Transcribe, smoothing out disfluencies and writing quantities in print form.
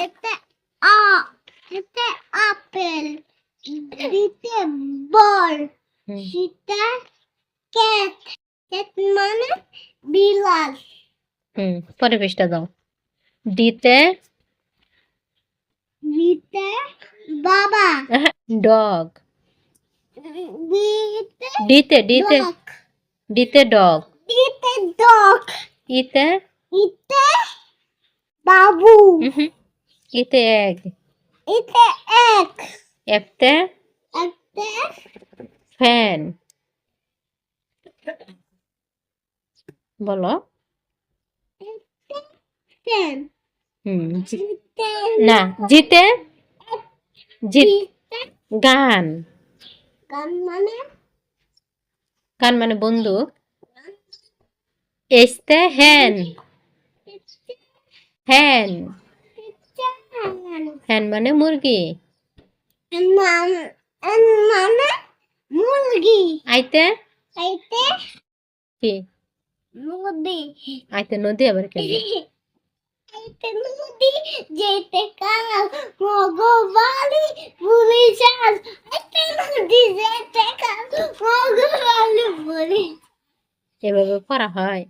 এতে আ এতে আপেল দিতে বল সেটা ক্যাট ক্যাট মানে বিড়াল পরে পৃষ্ঠা দাও। ডিতে দিতে বাবা ডগ। দিতে ডিতে ডিতে ডগ ডিতে ডগ। দিতে ডগ ইতে ইতে বাবু ইতে এগ। ইতে এক এফতে এতে ফ্যান। বলো। ফ্যান জিতে না, জিতে জিত জিতে গান। গান মানে গান মানে বন্দুক। এসতে হ্যান হ্যান। হ্যান মানে মুরগি। মানে মুরগি আইতে আইতে কি? নদী আইতে নদী আবার কেন? আইতে নদী যেতে কাল মগবালি পুলিশ আস আইতে নদী যেতে কাল মগবালি পুলিশ এভাবে পড়া হয়।